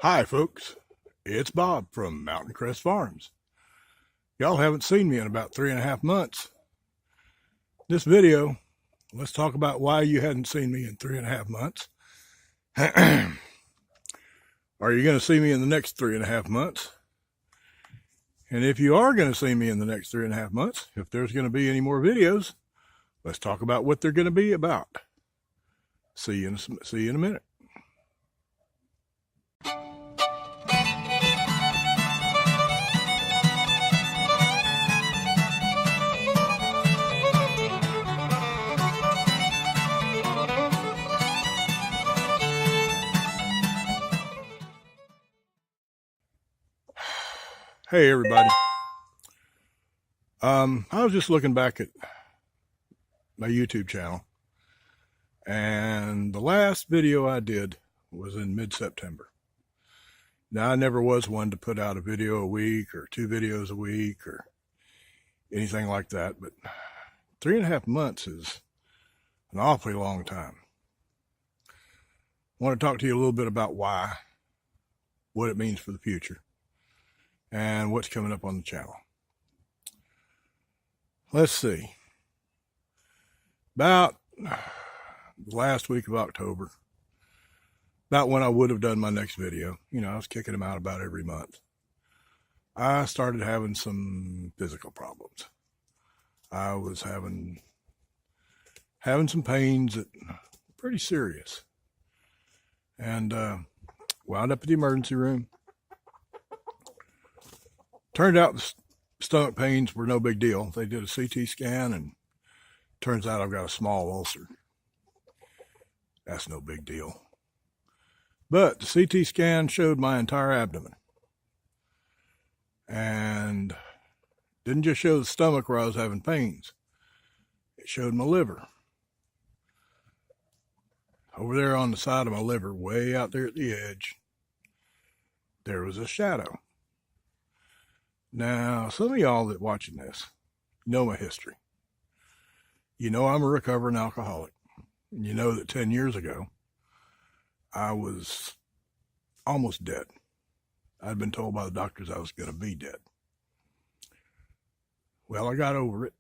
Hi folks, it's Bob from Mountain Crest Farms. Y'all haven't seen me in about 3.5 months. This video, let's talk about why you hadn't seen me in 3.5 months. Are you going to see me in the next 3.5 months? And if you are going to see me in the next 3.5 months, if there's going to be any more videos, let's talk about what they're going to be about. See you in a minute. Hey everybody. I was just looking back at my YouTube channel, and the last video I did was in mid-September. Now, I never was one to put out a video a week or 2 videos a week or anything like that, but 3.5 months is an awfully long time. I want to talk to you a little bit about why, what it means for the future, and what's coming up on the channel. Let's see. About the last week of October, about when I would have done my next video, I was kicking them out about every month, I started having some physical problems. I was having some pains that were pretty serious, and wound up at the emergency room. Turned out the stomach pains were no big deal. They did a CT scan, and turns out I've got a small ulcer. That's no big deal. But the CT scan showed my entire abdomen. And didn't just show the stomach where I was having pains. It showed my liver. Over there on the side of my liver, way out there at the edge, there was a shadow. Now, some of y'all that watching this know my history. You know I'm a recovering alcoholic. You know that 10 years ago, I was almost dead. I'd been told by the doctors I was going to be dead. Well, I got over it.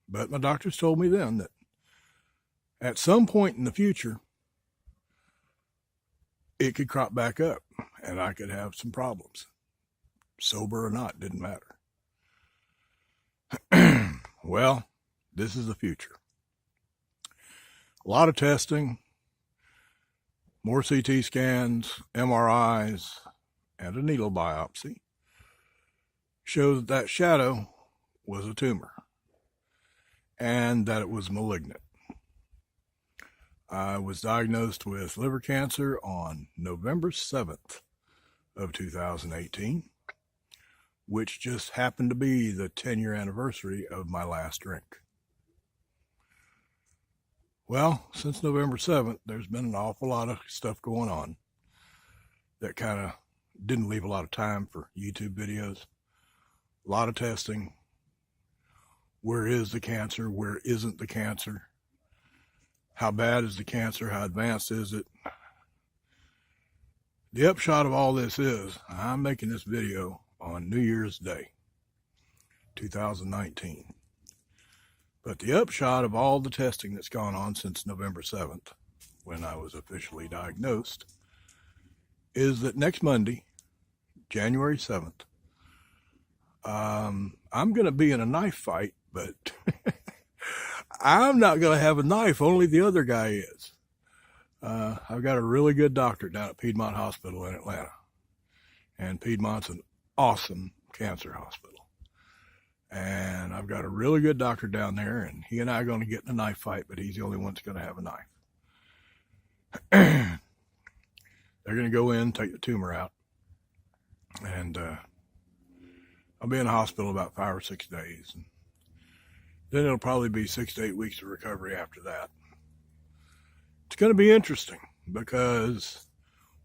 But my doctors told me then that at some point in the future, it could crop back up and I could have some problems. Sober or not, didn't matter. Well, this is the future. A lot of testing, more CT scans, MRIs, and a needle biopsy showed that shadow was a tumor and that it was malignant. I was diagnosed with liver cancer on November 7th of 2018. Which just happened to be the 10-year anniversary of my last drink. Well, since November 7th, there's been an awful lot of stuff going on that kind of didn't leave a lot of time for YouTube videos. A lot of testing. Where is the cancer? Where isn't the cancer? How bad is the cancer? How advanced is it? The upshot of all this is, I'm making this video on New Year's Day, 2019. But the upshot of all the testing that's gone on since November 7th, when I was officially diagnosed, is that next Monday, January 7th, I'm going to be in a knife fight, but I'm not going to have a knife, only the other guy is. I've got a really good doctor down at Piedmont Hospital in Atlanta, and Piedmont's an awesome cancer hospital. And I've got a really good doctor down there, and he and I are going to get in a knife fight, but he's the only one that's going to have a knife. They're going to go in, take the tumor out, and I'll be in the hospital about 5 or 6 days. And then it'll probably be 6 to 8 weeks of recovery after that. It's going to be interesting because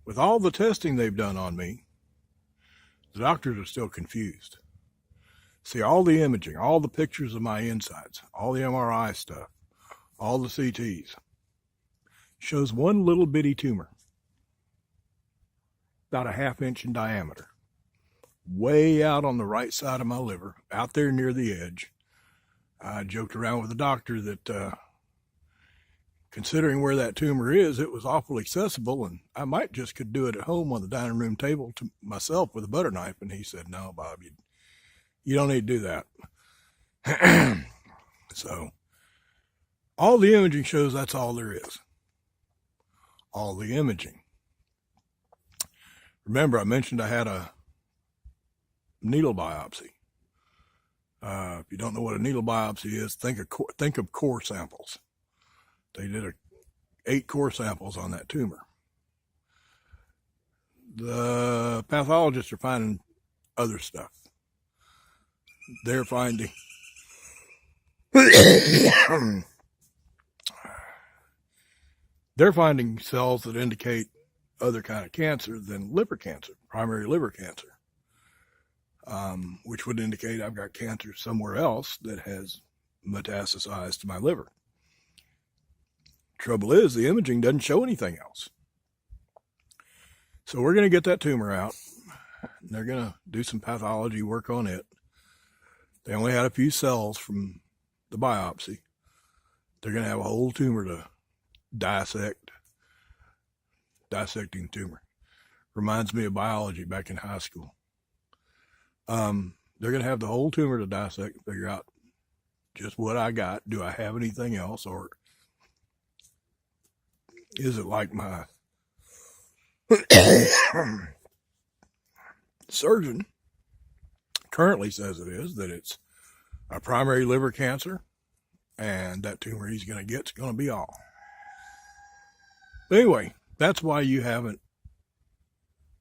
with all the testing they've done on me, the doctors are still confused. See, all the imaging, all the pictures of my insides, all the MRI stuff, all the CTs, shows one little bitty tumor. about a 1/2 inch in diameter, way out on the right side of my liver, out there near the edge. I joked around with the doctor that considering where that tumor is, it was awful accessible, and I might just could do it at home on the dining room table to myself with a butter knife. And he said, "No, Bob, you don't need to do that." So all the imaging shows that's all there is. All the imaging. Remember, I mentioned I had a needle biopsy. If you don't know what a needle biopsy is, think of core samples. They did 8 core samples on that tumor. The pathologists are finding other stuff. They're finding cells that indicate other kind of cancer than liver cancer, primary liver cancer, which would indicate I've got cancer somewhere else that has metastasized to my liver. Trouble is, the imaging doesn't show anything else. So we're going to get that tumor out. They're going to do some pathology work on it. They only had a few cells from the biopsy. They're going to have a whole tumor to dissect. Dissecting tumor. Reminds me of biology back in high school. They're going to have the whole tumor to dissect and figure out just what I got. Do I have anything else, or is it like my surgeon currently says it is, that it's a primary liver cancer, and that tumor he's going to get is going to be all. But anyway, that's why you haven't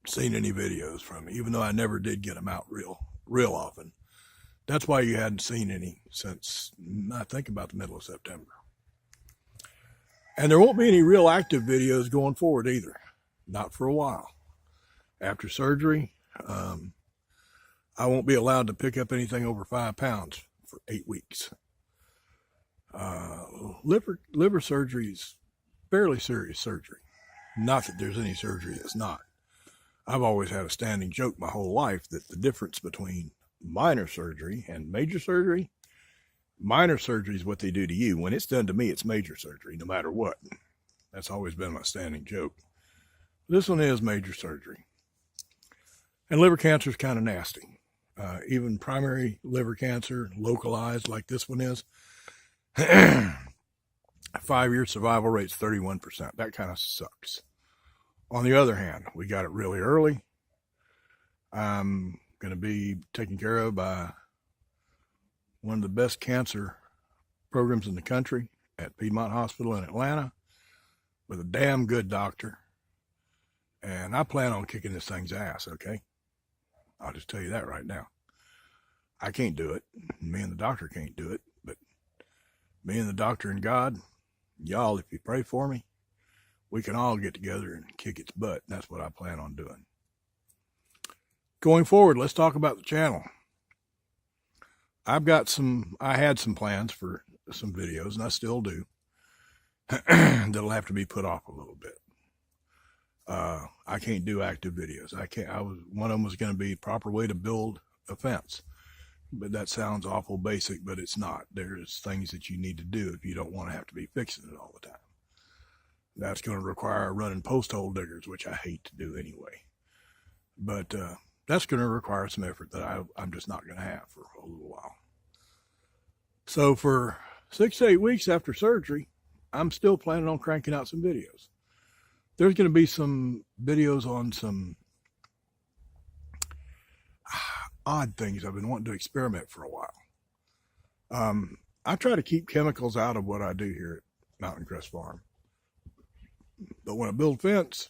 seen any videos from me, even though I never did get them out real often. That's why you hadn't seen any since, I think, about the middle of September. And there won't be any real active videos going forward either. Not for a while. After surgery, I won't be allowed to pick up anything over 5 pounds for 8 weeks. Liver surgery is fairly serious surgery. Not that there's any surgery that's not. I've always had a standing joke my whole life that the difference between minor surgery and major surgery, minor surgery is what they do to you. When it's done to me, it's major surgery, no matter what. That's always been my standing joke. This one is major surgery. And liver cancer is kind of nasty. Even primary liver cancer, localized like this one is, 5-year survival rate's 31%. That kind of sucks. On the other hand, we got it really early. I'm going to be taken care of by one of the best cancer programs in the country at Piedmont Hospital in Atlanta with a damn good doctor. And I plan on kicking this thing's ass, okay? I'll just tell you that right now. I can't do it. Me and the doctor can't do it. But me and the doctor and God, y'all, if you pray for me, we can all get together and kick its butt. That's what I plan on doing. Going forward, let's talk about the channel. I had some plans for some videos, and I still do. That'll have to be put off a little bit. I can't do active videos. One of them was going to be a proper way to build a fence. But that sounds awful basic, but it's not. There's things that you need to do if you don't want to have to be fixing it all the time. That's going to require running post hole diggers, which I hate to do anyway. But that's going to require some effort that I'm just not going to have for a little while. So for 6 to 8 weeks after surgery, I'm still planning on cranking out some videos. There's going to be some videos on some odd things I've been wanting to experiment for a while. I try to keep chemicals out of what I do here at Mountain Crest Farm. But when I build fence,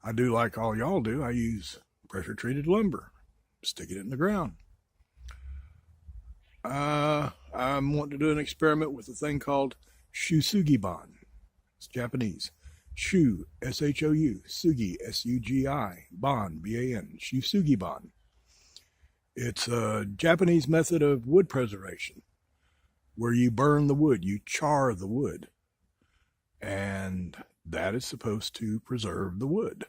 I do like all y'all do. I use pressure-treated lumber, stick it in the ground. I'm wanting to do an experiment with a thing called Shusugiban. It's Japanese. Shu, S-H-O-U, Sugi, S-U-G-I, Ban, B-A-N, Shusugiban. It's a Japanese method of wood preservation where you burn the wood, you char the wood. And that is supposed to preserve the wood.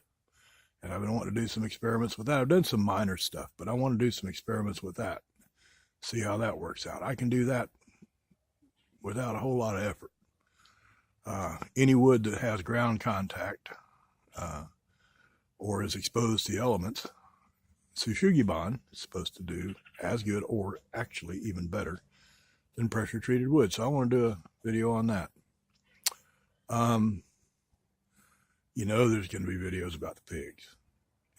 And I've been wanting to do some experiments with that. I've done some minor stuff, but I want to do some experiments with that. See how that works out. I can do that without a whole lot of effort. Any wood that has ground contact or is exposed to the elements, Sushugiban is supposed to do as good or actually even better than pressure treated wood. So I want to do a video on that. You know there's going to be videos about the pigs.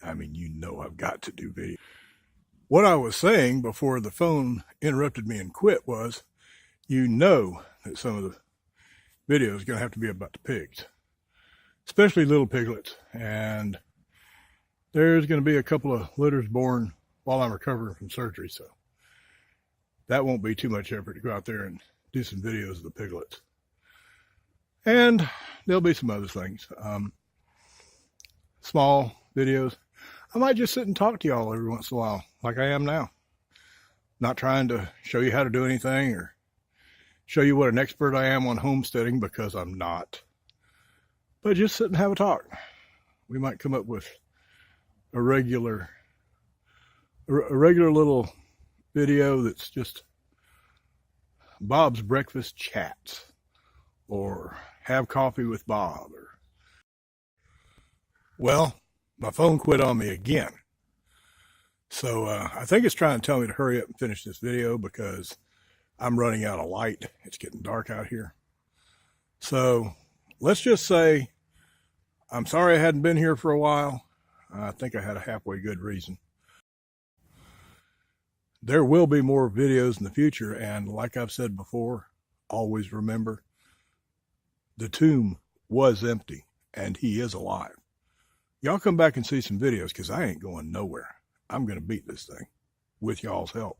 I mean, you know I've got to do videos. What I was saying before the phone interrupted me and quit was, you know that some of the videos are going to have to be about the pigs, especially little piglets. And there's going to be a couple of litters born while I'm recovering from surgery, so that won't be too much effort to go out there and do some videos of the piglets. And there'll be some other things, small videos. I might just sit and talk to y'all every once in a while, like I am now. Not trying to show you how to do anything or show you what an expert I am on homesteading, because I'm not. But just sit and have a talk. We might come up with a regular little video that's just Bob's Breakfast Chats, or Have Coffee with Bob. Well, my phone quit on me again. So I think it's trying to tell me to hurry up and finish this video because I'm running out of light. It's getting dark out here. So let's just say I'm sorry I hadn't been here for a while. I think I had a halfway good reason. There will be more videos in the future, and like I've said before, always remember, the tomb was empty, and he is alive. Y'all come back and see some videos, because I ain't going nowhere. I'm going to beat this thing with y'all's help.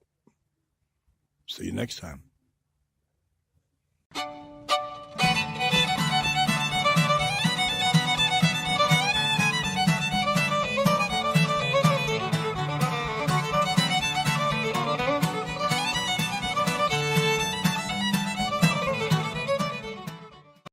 See you next time.